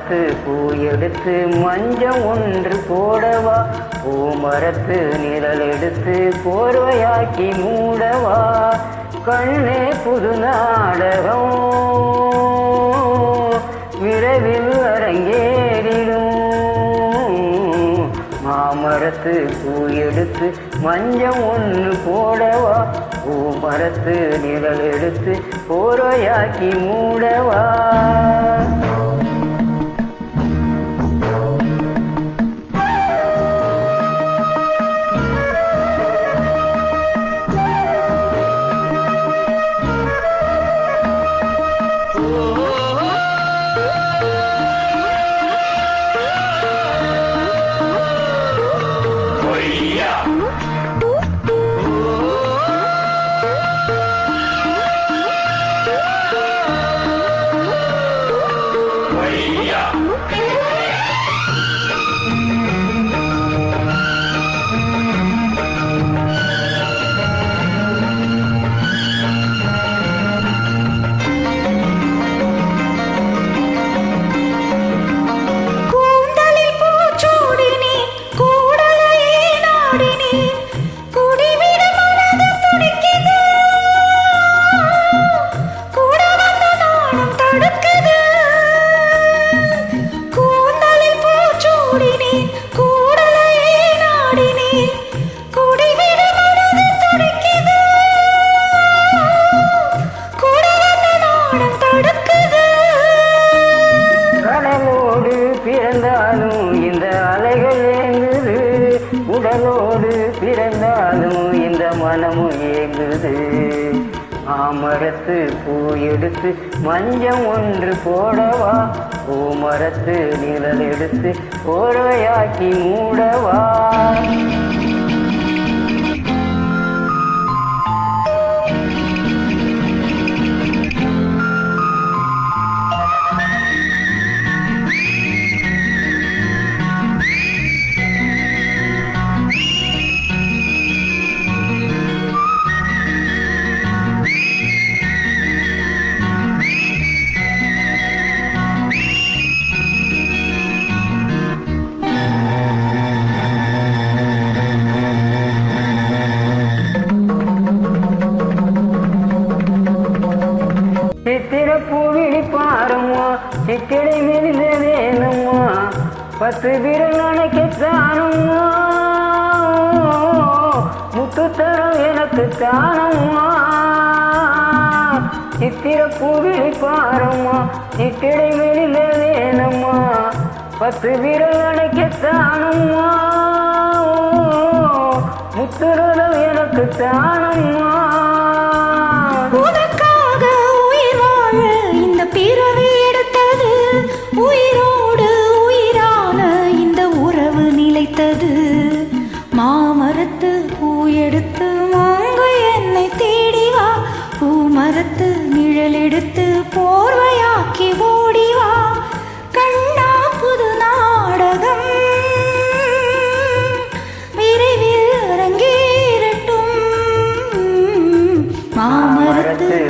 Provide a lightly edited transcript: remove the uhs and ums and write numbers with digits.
மாமரத்து பூ எடுத்து மஞ்சம் ஒன்று போடவா, பூமரத்து நிழல் எடுத்து போர்வையாக்கி மூடவா, கண்ணே புது நாடகம் விரைவில் அரங்கேறிடும். மாமரத்து பூ எடுத்து மஞ்சம் ஒன்று போடவா, பூமரத்து நிழல் எடுத்து போர்வையாக்கி மூடவா. பிறந்தாலும் இந்த அலைகள் ஏங்குது, உடலோடு பிறந்தாலும் இந்த மனமும் ஏங்குது. மாமரத்து பூ எடுத்து மஞ்சம் ஒன்று போடவா, பூமரத்து நிழல் எடுத்து போர்வையாக்கி மூடவா. சித்திர பூவிழி பாருமா, சித்திரை மெலிந்த வேணுமா, 10 விரல் அணைக்கத்தானுமா, முத்துத்தரம் எனக்கு தானம்மா. சித்திர பூவிழி பாருமா, சித்திரை மெலிந்த வேணுமா, 10 விரல் அணைக்கத்தானுமா, முத்துரதம் எனக்கு தானம்மா. பிறவி எடுத்தது உயிரோடு உயிரான இந்த உறவு நிலைத்தது. மாமரத்து பூ எடுத்து மாங்கை என்னை தேடிவா, பூமரத்து நிழல் எடுத்து போர்வையாக்கி ஓடிவா, கண்ணா புது நாடகம் விரைவில் அரங்கேறட்டும். மாமரத்து